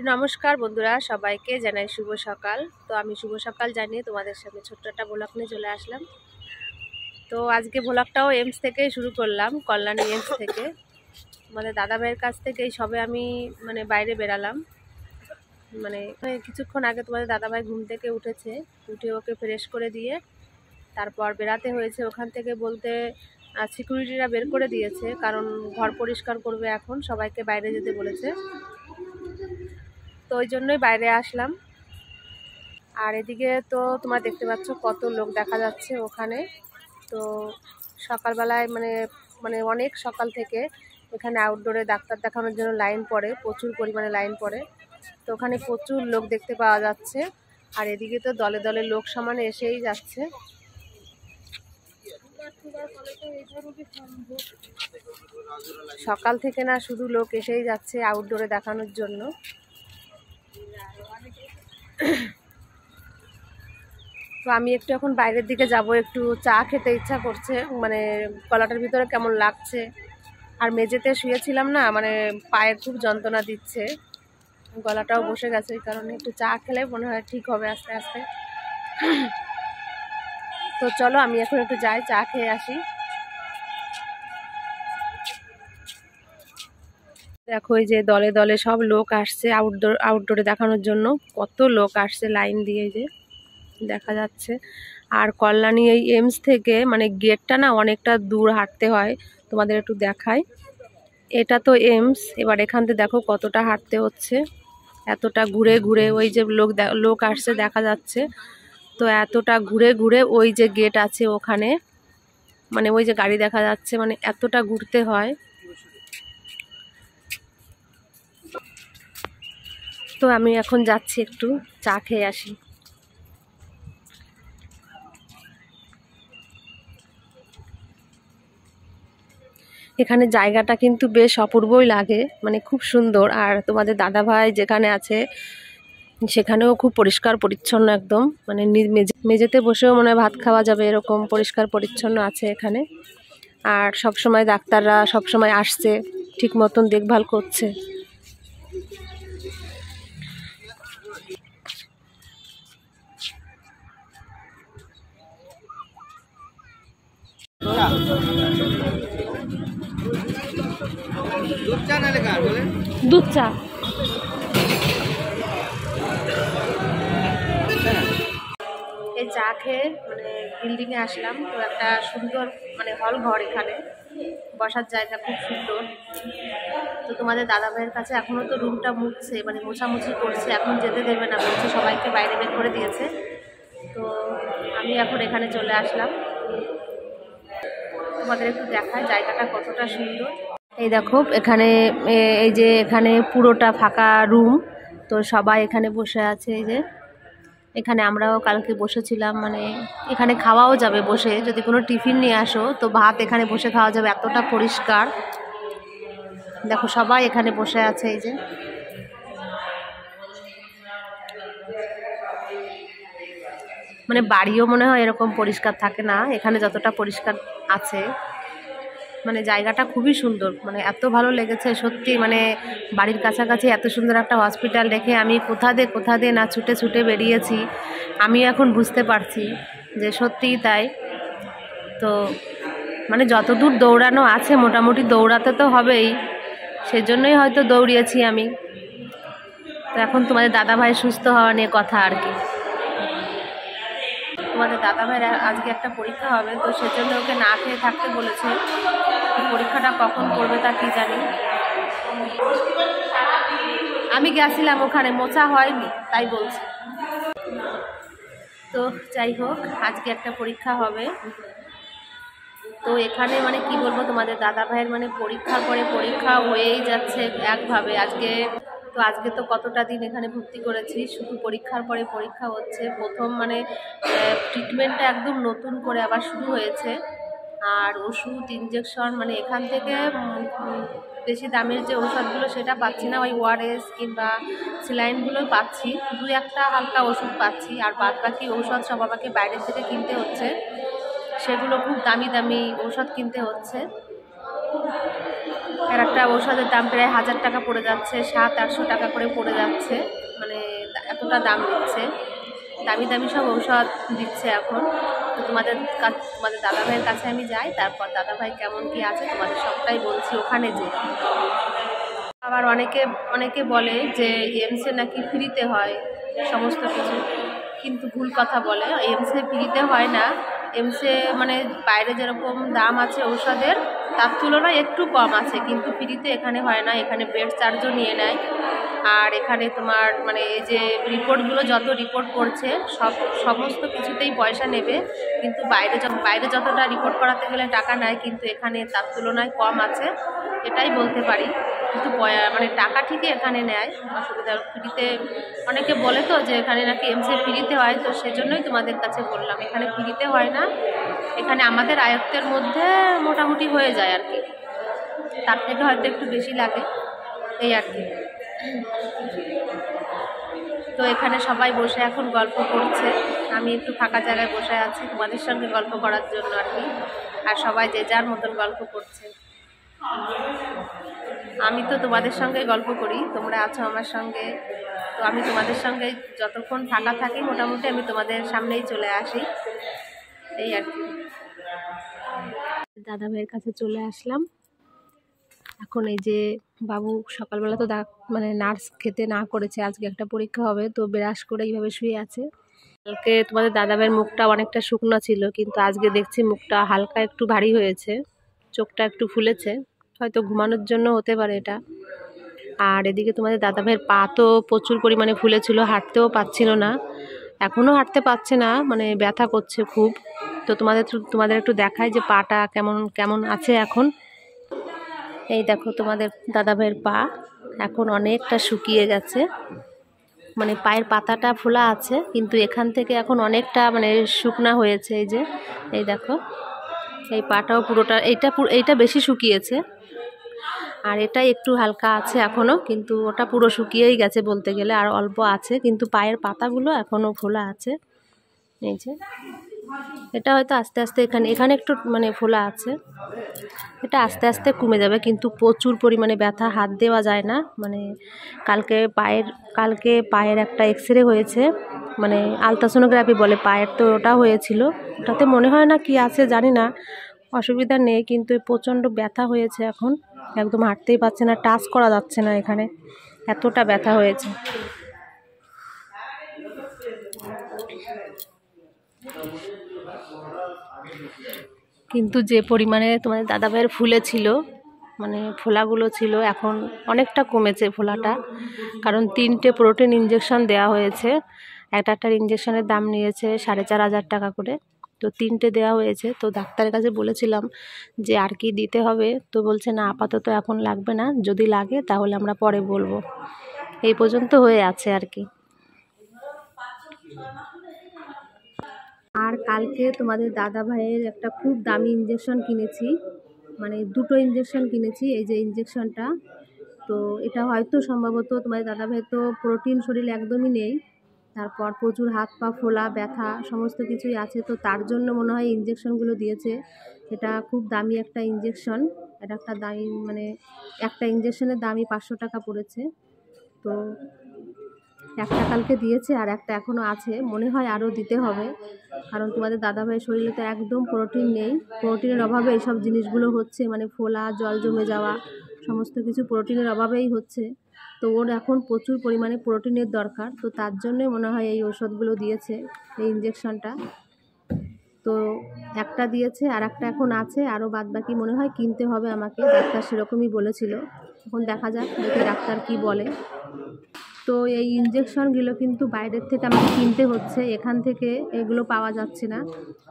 নমস্কার বন্ধুরা, সবাইকে জানাই শুভ সকাল। তো আমি শুভ সকাল জানিয়ে তোমাদের সামনে ছোট্ট একটা ভ্লগ নিয়ে চলে আসলাম। তো আজকে ভ্লগটাও এমস থেকেই শুরু করলাম, কল্যাণী এমস থেকে। তোমাদের দাদা ভাইয়ের কাছ থেকেই সবে আমি বাইরে বেরালাম। কিছুক্ষণ আগে তোমাদের দাদা ভাই ঘুম থেকে উঠেছে, উঠে ওকে ফ্রেশ করে দিয়ে তারপর বেরাতে হয়েছে। ওখান থেকে বলতে সিকিউরিটিরা বের করে দিয়েছে, কারণ ঘর পরিষ্কার করবে, এখন সবাইকে বাইরে যেতে বলেছে। তো ওই জন্যই বাইরে আসলাম। আর এদিকে তো তোমরা দেখতে পাচ্ছ কত লোক দেখা যাচ্ছে ওখানে। তো সকালবেলায় অনেক সকাল থেকে এখানে আউটডোরে ডাক্তার দেখানোর জন্য লাইন পড়ে, প্রচুর পরিমাণে লাইন পড়ে। তো ওখানে প্রচুর লোক দেখতে পাওয়া যাচ্ছে। আর এদিকে তো দলে দলে লোক সমানে এসেই যাচ্ছে। সকাল থেকে না শুধু লোক এসেই যাচ্ছে আউটডোরে দেখানোর জন্য। তো আমি একটু এখন বাইরের দিকে যাব, একটু চা খেতে ইচ্ছা করছে, গলাটার ভিতরে কেমন লাগছে। আর মেঝেতে শুয়েছিলাম না, পায়ে খুব যন্ত্রণা দিচ্ছে, গলাটাও বসে গেছে। এই কারণে একটু চা খেলে মনে হয় ঠিক হবে আস্তে আস্তে। তো চলো আমি এখন একটু যাই, চা খেয়ে আসি। দেখো এই যে দলে দলে সব লোক আসছে আউটডোরে দেখানোর জন্য। কত লোক আসছে লাইন দিয়ে, যে দেখা যাচ্ছে। আর কল্যাণী এই এমস থেকে গেটটা না অনেকটা দূর হাঁটতে হয়, তোমাদের একটু দেখাই। এটা তো এমস, এবার এখান থেকে দেখো কতটা হাঁটতে হচ্ছে, এতটা ঘুরে ঘুরে। ওই যে লোক আসছে দেখা যাচ্ছে, তো এতটা ঘুরে ঘুরে ওই যে গেট আছে ওখানে, ওই যে গাড়ি দেখা যাচ্ছে, এতটা ঘুরতে হয়। তো আমি এখন যাচ্ছি একটু চা খেয়ে আসি। এখানে জায়গাটা কিন্তু বেশ অপূর্বই লাগে, খুব সুন্দর। আর তোমাদের দাদা ভাই যেখানে আছে সেখানেও খুব পরিষ্কার পরিচ্ছন্ন, একদম মেঝেতে বসেও মনে হয় ভাত খাওয়া যাবে, এরকম পরিষ্কার পরিচ্ছন্ন আছে এখানে। আর সব সময় ডাক্তাররা সব সময় আসছে, ঠিক মতন দেখভাল করছে। দুধ চা। এই চা খেয়ে বিল্ডিংয়ে আসলাম। তো একটা সুন্দর হল ঘর, এখানে বসার জায়গা খুব সুন্দর। তো তোমাদের দাদা ভাইয়ের কাছে এখনও তো রুমটা মুছছে, মোছামুছি করছে, এখন যেতে দেবে না বলছে, সবাইকে বাইরে বের করে দিয়েছে। তো আমি এখন এখানে চলে আসলাম, তোমাদের একটু দেখায় জায়গাটা কতটা সুন্দর। এই দেখো এখানে, এই যে এখানে পুরোটা ফাঁকা রুম। তো সবাই এখানে বসে আছে। এই যে এখানে আমরাও কালকে বসেছিলাম, এখানে খাওয়াও যাবে বসে, যদি কোনো টিফিন নিয়ে আসো তো ভাত এখানে বসে খাওয়া যাবে, এতটা পরিষ্কার। দেখো সবাই এখানে বসে আছে। এই যে বাড়িও মনে হয় এরকম পরিষ্কার থাকে না, এখানে যতটা পরিষ্কার আছে। জায়গাটা খুবই সুন্দর, এত ভালো লেগেছে সত্যি। বাড়ির কাছাকাছি এত সুন্দর একটা হসপিটাল দেখে আমি কোথা দিয়ে না ছুটে ছুটে বেরিয়েছি। আমি এখন বুঝতে পারছি যে সত্যিই তাই। তো যতদূর দৌড়ানো আছে মোটামুটি দৌড়াতে তো হবেই, সেজন্যই হয়তো দৌড়িয়েছি আমি। তো এখন তোমাদের দাদা ভাই সুস্থ হওয়া নিয়ে কথা আর কি। তোমাদের দাদা ভাইয়ের আজকে একটা পরীক্ষা হবে, তো সেজন্য ওকে না খেয়ে থাকতে বলেছে। পরীক্ষাটা কখন করবে তা কি জানি। আমি গেছিলাম ওখানে, মোছা হয়নি তাই বলছি। তো যাই হোক, আজকে একটা পরীক্ষা হবে। তো এখানে কি বলবো, তোমাদের দাদা ভাইয়ের পরীক্ষার পরে পরীক্ষা হয়েই যাচ্ছে একভাবে। আজকে তো কতটা দিন এখানে ভর্তি করেছি, শুধু পরীক্ষার পরে পরীক্ষা হচ্ছে। প্রথম ট্রিটমেন্টটা একদম নতুন করে আবার শুরু হয়েছে। আর ওষুধ ইঞ্জেকশন এখান থেকে বেশি দামের যে ঔষধগুলো সেটা পাচ্ছি না, ওই ওআরএস কিংবা স্যালাইনগুলোই পাচ্ছি, দু একটা হালকা ওষুধ পাচ্ছি। আর বাদ বাকি ঔষধ সব আমাকে বাইরের থেকে কিনতে হচ্ছে, সেগুলো খুব দামি দামি ঔষধ কিনতে হচ্ছে। আর একটা ঔষধের দাম প্রায় 1000 টাকা পড়ে যাচ্ছে, 700-800 টাকা করে পড়ে যাচ্ছে, মানে এতটা দাম দিচ্ছে। দামি দামি সব ঔষধ দিচ্ছে এখন। তো তোমাদের দাদাভাইয়ের কাছে আমি যাই, তারপর দাদাভাই কেমন কি আছে তোমাদের সবটাই বলছি ওখানে যে। আবার অনেকে বলে যে এমসে নাকি ফ্রিতে হয় সমস্ত কিছু, কিন্তু ভুল কথা বলে। এমসে ফ্রিতে হয় না। এমসে মানে বাইরে যেরকম দাম আছে ঔষধের তার তুলনায় একটু কম আছে, কিন্তু ফ্রিতে এখানে হয় না। এখানে বেড চার্জও নিয়ে নেয়। আর এখানে তোমার মানে এই যে রিপোর্টগুলো যত রিপোর্ট করছে সমস্ত কিছুতেই পয়সা নেবে, কিন্তু বাইরে যতটা রিপোর্ট করাতে গেলে টাকা নেয়, কিন্তু এখানে তার তুলনায় কম আছে, এটাই বলতে পারি। কিন্তু মানে টাকা ঠিকই এখানে নেয়, অসুবিধা। ফ্রিতে অনেকে বলে তো যে এখানে নাকি এমসে ফ্রিতে হয়, তো সেজন্যই তোমাদের কাছে বললাম এখানে ফ্রিতে হয় না। এখানে আমাদের আয়ত্তের মধ্যে মোটামুটি হয়ে যায় আর কি, তার থেকে হয়তো একটু বেশি লাগে, এই আর কি। তো এখানে সবাই বসে এখন গল্প করছে, আমি একটু ফাঁকা জায়গায় বসে আছি তোমাদের সঙ্গে গল্প করার জন্য আর কি। আর সবাই যে যার মতন গল্প করছে। আমি তো তোমাদের সঙ্গে গল্প করি, তোমরা আছো আমার সঙ্গে, তো আমি তোমাদের সঙ্গে যতক্ষণ ফাঁকা থাকি মোটামুটি আমি তোমাদের সামনেই চলে আসি, এই আর কি। দাদা ভাইয়ের কাছে চলে আসলাম। এখন এই যে বাবু সকালবেলা তো মানে নার্স খেতে না করেছে, আজকে একটা পরীক্ষা হবে, তো ব্রাশ করে এইভাবে শুয়ে আছে। কালকে তোমাদের দাদাভাইয়ের মুখটা অনেকটা শুকনো ছিল, কিন্তু আজকে দেখছি মুখটা হালকা একটু ভারী হয়েছে, চোখটা একটু ফুলেছে, হয়তো ঘুমানোর জন্য হতে পারে এটা। আর এদিকে তোমাদের দাদাভাইয়ের পা তো প্রচুর পরিমাণে ফুলেছিল, হাঁটতেও পাচ্ছিল না, এখনও হাঁটতে পারছে না, মানে ব্যথা করছে খুব। তো তোমাদের একটু দেখায় যে পাটা কেমন আছে এখন। এই দেখো তোমাদের দাদাভাইয়ের পা এখন অনেকটা শুকিয়ে গেছে, মানে পায়ের পাতাটা ফোলা আছে, কিন্তু এখান থেকে এখন অনেকটা মানে শুকনা হয়েছে। এই দেখো এই পাটাও পুরোটা, এইটা বেশি শুকিয়েছে, আর এটা একটু হালকা আছে এখনও, কিন্তু ওটা পুরো শুকিয়েই গেছে বলতে গেলে, আর অল্প আছে, কিন্তু পায়ের পাতাগুলো এখনও ফোলা আছে। এই যে এটা হয়তো আস্তে আস্তে এখানে একটু মানে ফোলা আছে, এটা আস্তে আস্তে কমে যাবে, কিন্তু প্রচুর পরিমাণে ব্যথা, হাত দেওয়া যায় না। মানে কালকে পায়ের একটা এক্সরে হয়েছে, মানে আলট্রাসোনোগ্রাফি বলে পায়ের, তো ওটা হয়েছিল, ওটাতে মনে হয় না কি আছে জানি না, অসুবিধা নেই, কিন্তু প্রচণ্ড ব্যথা হয়েছে এখন, একদম হাঁটতেই পারছে না, টাচ করা যাচ্ছে না এখানে, এতটা ব্যথা হয়েছে। কিন্তু যে পরিমাণে তোমাদের দাদাভাইয়ের ফুলেছিল, মানে ফোলাগুলো ছিল, এখন অনেকটা কমেছে ফোলাটা, কারণ 3টে প্রোটিন ইঞ্জেকশন দেওয়া হয়েছে। একটার ইঞ্জেকশনের দাম নিয়েছে 4500 টাকা করে, তো 3টে দেওয়া হয়েছে। তো ডাক্তারের কাছে বলেছিলাম যে আর কি দিতে হবে, তো বলছে না আপাতত এখন লাগবে না, যদি লাগে তাহলে আমরা পরে বলবো। এই পর্যন্ত হয়ে আছে আর কি। আর কালকে তোমাদের দাদা ভাইয়ের একটা খুব দামি ইঞ্জেকশন কিনেছি, মানে 2টো ইঞ্জেকশন কিনেছি। এই যে ইঞ্জেকশনটা, তো এটা হয়তো সম্ভবত তোমাদের দাদা ভাইয়ের তো প্রোটিন শরীরে একদমই নেই, তারপর প্রচুর হাত পা ফোলা, ব্যথা সমস্ত কিছুই আছে, তো তার জন্য মনে হয় ইঞ্জেকশনগুলো দিয়েছে। এটা খুব দামি একটা ইঞ্জেকশন, এটা একটা দামি মানে একটা ইঞ্জেকশনের দামই 500 টাকা পড়েছে। তো একটা কালকে দিয়েছে আর একটা এখনও আছে, মনে হয় আরও দিতে হবে, কারণ তোমাদের দাদাভাইয়ের শরীরে তো একদম প্রোটিন নেই, প্রোটিনের অভাবে এইসব জিনিসগুলো হচ্ছে, মানে ফোলা, জল জমে যাওয়া, সমস্ত কিছু প্রোটিনের অভাবেই হচ্ছে। তো ওর এখন প্রচুর পরিমাণে প্রোটিনের দরকার, তো তার জন্যে মনে হয় এই ওষুধগুলো দিয়েছে, এই ইঞ্জেকশনটা। তো একটা দিয়েছে আর একটা এখন আছে, আরও বাদবাকি মনে হয় কিনতে হবে আমাকে, ডাক্তার সেরকমই বলেছিল। এখন দেখা যাক, দেখি ডাক্তার কি বলে। তো এই ইঞ্জেকশনগুলো কিন্তু বাইরের থেকে আমাকে কিনতে হচ্ছে, এখান থেকে এগুলো পাওয়া যাচ্ছে না।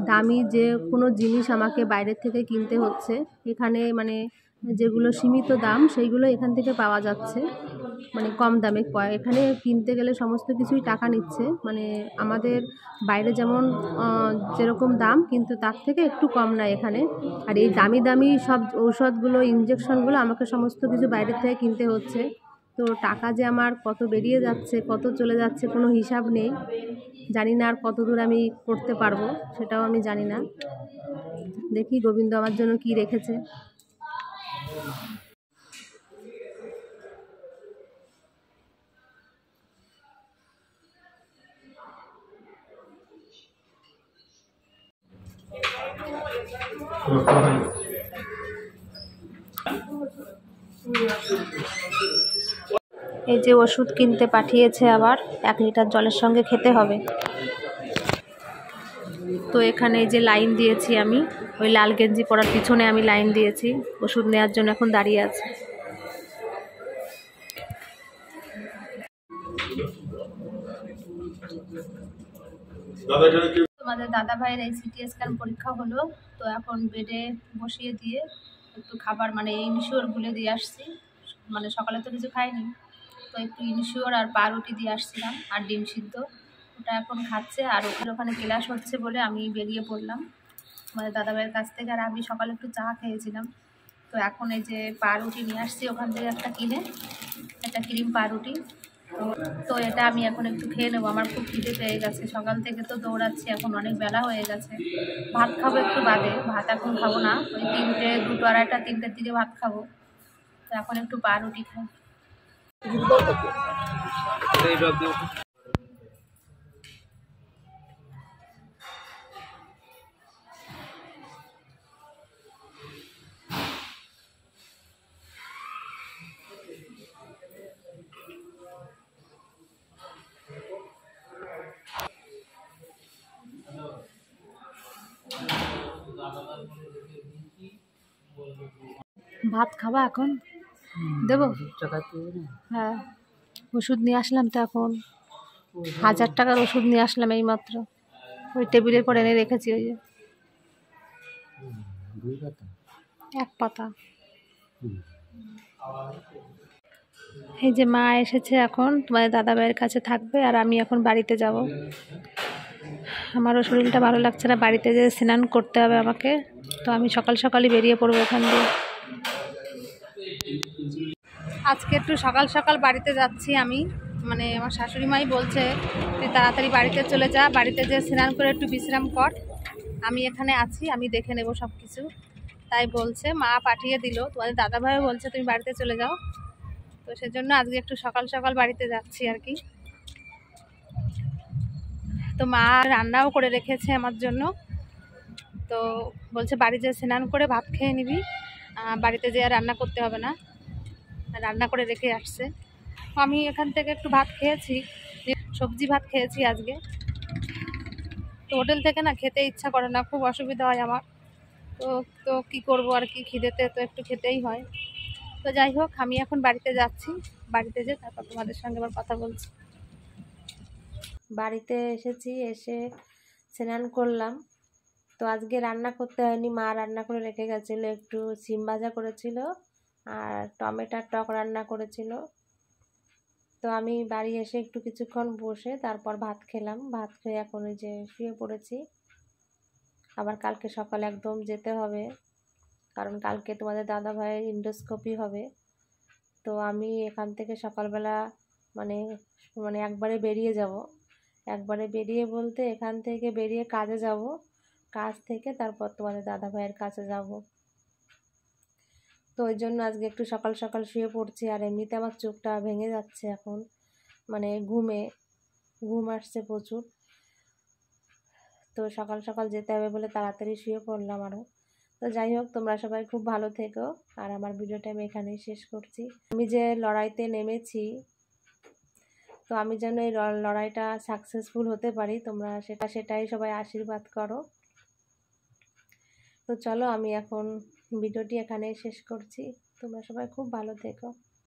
দামি যে কোনো জিনিস আমাকে বাইরের থেকে কিনতে হচ্ছে, এখানে মানে যেগুলো সীমিত দাম সেইগুলো এখান থেকে পাওয়া যাচ্ছে, মানে কম দামে। এখানে কিনতে গেলে সমস্ত কিছুই টাকা নিচ্ছে, মানে আমাদের বাইরে যেমন যেরকম দাম, কিন্তু তার থেকে একটু কম না এখানে। আর এই দামি দামি সব ঔষধগুলো, ইঞ্জেকশনগুলো আমাকে সমস্ত কিছু বাইরের থেকে কিনতে হচ্ছে। তো টাকা যে আমার কত বেরিয়ে যাচ্ছে, কত চলে যাচ্ছে, কোনো হিসাব নেই। জানি না আর কত দূর আমি করতে পারবো, সেটাও আমি জানি না। দেখি গোবিন্দ আমার জন্য কি রেখেছে। এই যে ওষুধ কিনতে পাঠিয়েছে, আবার 1 লিটার জলের সঙ্গে খেতে হবে। তো এখানে এই যে লাইন দিয়েছি আমি, ওই লাল গেঞ্জি পরার পিছনে আমি লাইন দিয়েছি ওষুধ নেওয়ার জন্য, এখন দাঁড়িয়ে আছি। তোমাদের দাদা ভাইয়ের এই সিটি স্ক্যান পরীক্ষা হলো, তো এখন বেডে বসিয়ে দিয়ে একটু খাবার মানে ইনশিওর গুলে দিয়ে আসছি, মানে সকালে তো কিছু খাইনি, তো একটু ইনশিওর আর পাউরুটি দিয়ে আসছিলাম আর ডিম সিদ্ধ, ওটা এখন খাচ্ছে। আর ওখানে ক্লাস হচ্ছে বলে আমি বেরিয়ে পড়লাম আমাদের দাদা ভাইয়ের কাছ থেকে। আর আমি সকালে একটু চা খেয়েছিলাম, তো এখন এই যে পাউরুটি নিয়ে আসছি ওখান থেকে একটা কিনে, একটা ক্রিম পাউরুটি। তো এটা আমি এখন একটু খেয়ে নেবো, আমার খুব খিদে পেয়ে গেছে, সকাল থেকে তো দৌড়াচ্ছি, এখন অনেক বেলা হয়ে গেছে। ভাত খাবো একটু বাদে, ভাত এখন খাবো না, ওই 3টে 2টো 2:30 3টের দিকে ভাত খাবো। তো এখন একটু পাউরুটি খাই। ভাত খাবা এখন? দেবো? হ্যাঁ, ওষুধ নিয়ে আসলাম তো, এখন 1000 টাকার ওষুধ নিয়ে আসলাম এই মাত্র, ওই টেবিলের পর এনে রেখেছি। ওই যে 1 পাতা। এই যে মা এসেছে, এখন তোমাদের দাদা ভাইয়ের কাছে থাকবে, আর আমি এখন বাড়িতে যাব। আমারও শরীরটা ভালো লাগছে না, বাড়িতে যেয়ে স্নান করতে হবে আমাকে, তো আমি সকাল সকালই বেরিয়ে পড়বো এখান দিয়ে। আজকে একটু সকাল সকাল বাড়িতে যাচ্ছি আমি, মানে আমার শাশুড়ি মাই বলছে তুই তাড়াতাড়ি বাড়িতে চলে যা, বাড়িতে যেয়ে স্নান করে একটু বিশ্রাম কর, আমি এখানে আছি, আমি দেখে নেব সব কিছু। তাই বলছে, মা পাঠিয়ে দিল, তোমাদের দাদা ভাইও বলছে তুমি বাড়িতে চলে যাও, তো সেজন্য আজকে একটু সকাল সকাল বাড়িতে যাচ্ছি আর কি। তো মা রান্নাও করে রেখেছে আমার জন্য, তো বলছে বাড়ি যেয়ে স্নান করে ভাত খেয়ে নিবি, বাড়িতে যেয়ে রান্না করতে হবে না, রান্না করে রেখে আসছে। আমি এখান থেকে একটু ভাত খেয়েছি, সবজি ভাত খেয়েছি আজকে। তো হোটেল থেকে না খেতে ইচ্ছা করে না, খুব অসুবিধা হয় আমার, তো তো কী করবো আর কি, খিদেতে তো একটু খেতেই হয়। তো যাই হোক, আমি এখন বাড়িতে যাচ্ছি, বাড়িতে যেয়ে তারপর তোমাদের সঙ্গে আবার কথা বলছি। বাড়িতে এসেছি, এসে স্নান করলাম। তো আজকে রান্না করতে হয়নি, মা রান্না করে রেখে গেছিলো, একটু সিম ভাজা করেছিল আর টমেটোর টক রান্না করেছিল। তো আমি বাড়ি এসে একটু কিছুক্ষণ বসে তারপর ভাত খেলাম, ভাত খেয়ে এখন ওই যে শুয়ে পড়েছি। আবার কালকে সকালে একদম যেতে হবে, কারণ কালকে তোমাদের দাদা ভাইয়ের এন্ডোস্কোপি হবে। তো আমি এখান থেকে সকালবেলা মানে মানে একবারে বেরিয়ে যাব, একবারে বেরিয়ে বলতে এখান থেকে বেরিয়ে কাজে যাব, কাজ থেকে তারপর তোমাদের দাদা ভাইয়ের কাছে যাব। তো ওই জন্য আজকে একটু সকাল সকাল শুয়ে পড়ছি। আর এমনিতে আমার চোখটা ভেঙে যাচ্ছে এখন, মানে ঘুম আসছে প্রচুর। তো সকাল সকাল যেতে হবে বলে তাড়াতাড়ি শুয়ে পড়লাম আরও। তো যাই হোক, তোমরা সবাই খুব ভালো থেকো, আর আমার ভিডিওটা আমি এখানেই শেষ করছি। আমি যে লড়াইতে নেমেছি, তো আমি যেন এই লড়াইটা সাকসেসফুল হতে পারি, তোমরা সেটাই সবাই আশীর্বাদ করো। তো চলো, আমি এখন ভিডিওটি এখানেই শেষ করছি, তোমরা সবাই খুব ভালো থেকো।